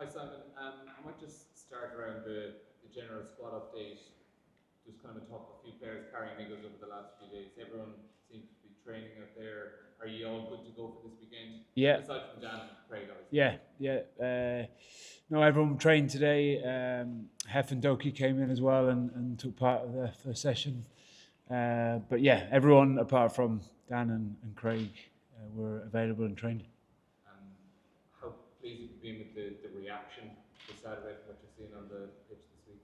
Hi Simon, I might just start around the general squad update. Just kind of talk a few players carrying niggles over the last few days. Everyone seems to be training out there. Are you all good to go for this weekend? Yeah. Aside from Dan and Craig, obviously. Yeah. No, everyone trained today. Hef and Doki came in as well and took part of the first session. But yeah, everyone apart from Dan and Craig were available and trained. How pleased have you been with the reaction this Saturday from what you're seeing on the pitch this week?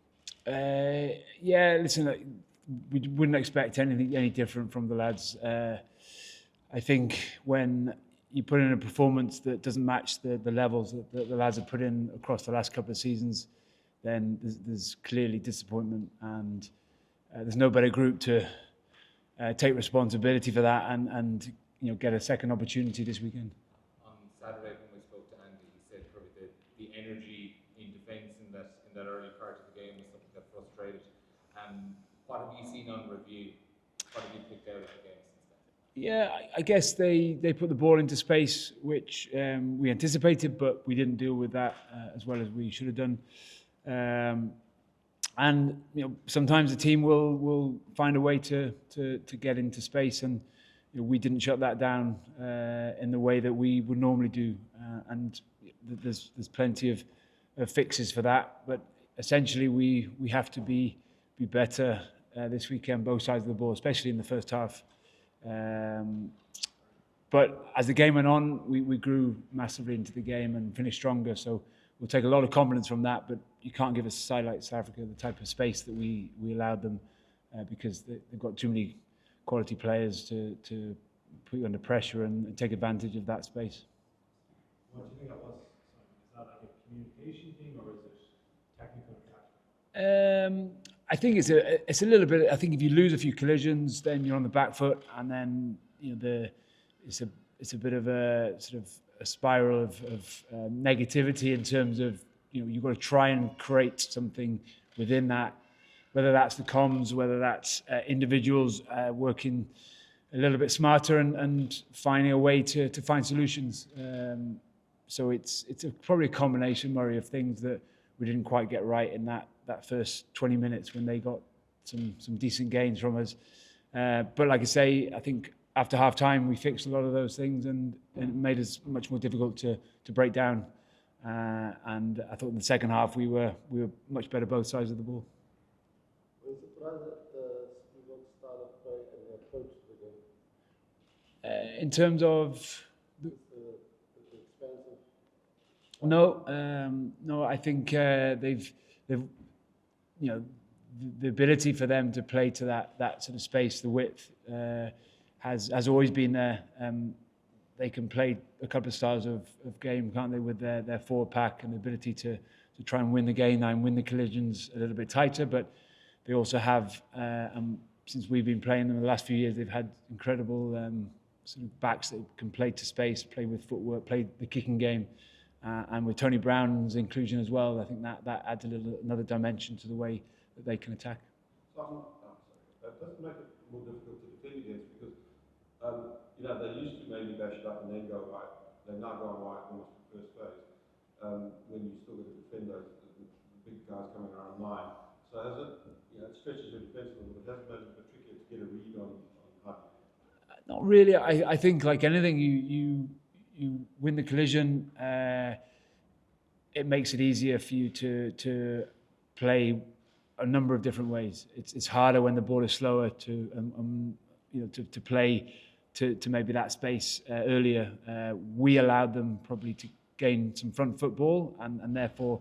Yeah, listen, we wouldn't expect anything any different from the lads. I think when you put in a performance that doesn't match the levels that the lads have put in across the last couple of seasons, then there's clearly disappointment, and there's no better group to take responsibility for that and get a second opportunity this weekend. On Saturday when we spoke to Andy, he said probably the energy in defence in that early part of the game was something that frustrated. What have you seen on review? What have you picked out of the game since then? Yeah, I guess they put the ball into space, which we anticipated, but we didn't deal with that as well as we should have done. And sometimes the team will find a way to get into space, and we didn't shut that down in the way that we would normally do. And there's plenty of fixes for that, but essentially we have to be better this weekend, both sides of the ball, especially in the first half. But as the game went on, we grew massively into the game and finished stronger. So we'll take a lot of confidence from that. But you can't give a side like South Africa the type of space that we allowed them because they've got too many quality players to put you under pressure and take advantage of that space. What do you think that was, Simon? Is that like a communication thing or is it technical or tactical? I think it's a little bit. I think if you lose a few collisions, then you're on the back foot, and then it's a bit of a sort of a spiral of negativity in terms of you've got to try and create something within that, whether that's the comms, whether that's individuals working a little bit smarter and finding a way to find solutions. So it's probably a combination, Murray, of things that we didn't quite get right in that first 20 minutes when they got some decent gains from us. But like I say, I think after half time we fixed a lot of those things and it made us much more difficult to break down. And I thought in the second half we were much better both sides of the ball. Were you surprised that Springboks started play and the approach to the game? In terms of The expansive. No, I think they've the ability for them to play to that sort of space, the width has always been there. They can play a couple of styles of game, can't they, with their forward pack and the ability to try and win the game and win the collisions a little bit tighter. But they also have, since we've been playing them the last few years, they've had incredible sort of backs that can play to space, play with footwork, play the kicking game. And with Tony Brown's inclusion as well, I think that adds another dimension to the way that they can attack. Simon, that doesn't make it more difficult to defend against because they used to maybe bash it up and then go right. They now go on right almost the first phase. When you still got to defend those the big guys coming around line. So has it it stretches your defence a little bit. Has it made it a bit trickier to get a read on how to do it? Not really. I think like anything, you win the collision. It makes it easier for you to play a number of different ways. It's harder when the ball is slower to play to maybe that space earlier. We allowed them probably to gain some front football, and therefore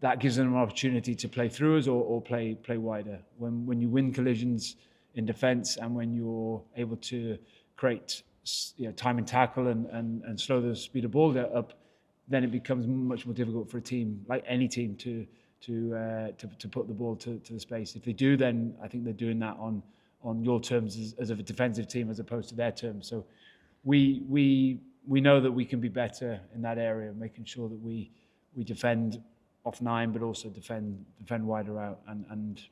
that gives them an opportunity to play through us or play wider. When you win collisions in defence and when you're able to create time and tackle and slow the speed of ball up, then it becomes much more difficult for a team, like any team, to put the ball to the space. If they do, then I think they're doing that on your terms as a defensive team as opposed to their terms. So we know that we can be better in that area, making sure that we defend off 9, but also defend wider out. And to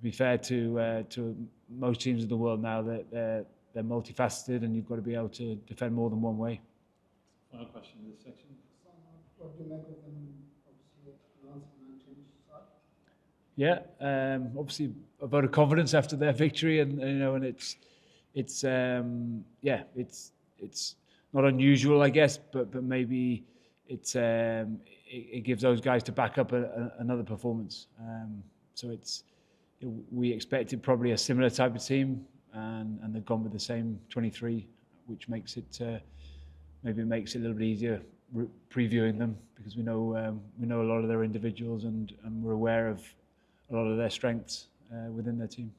be fair to most teams of the world now, that they're multifaceted, and you've got to be able to defend more than one way. Final question in this section. What do you make of them obviously announcing that change side? Yeah, obviously a vote of confidence after their victory, and and it's not unusual, I guess, but maybe it gives those guys to back up another performance. So we expected probably a similar type of team, and they've gone with the same 23, which makes it maybe it makes it a little bit easier previewing them, because we know a lot of their individuals, and we're aware of a lot of their strengths within their team.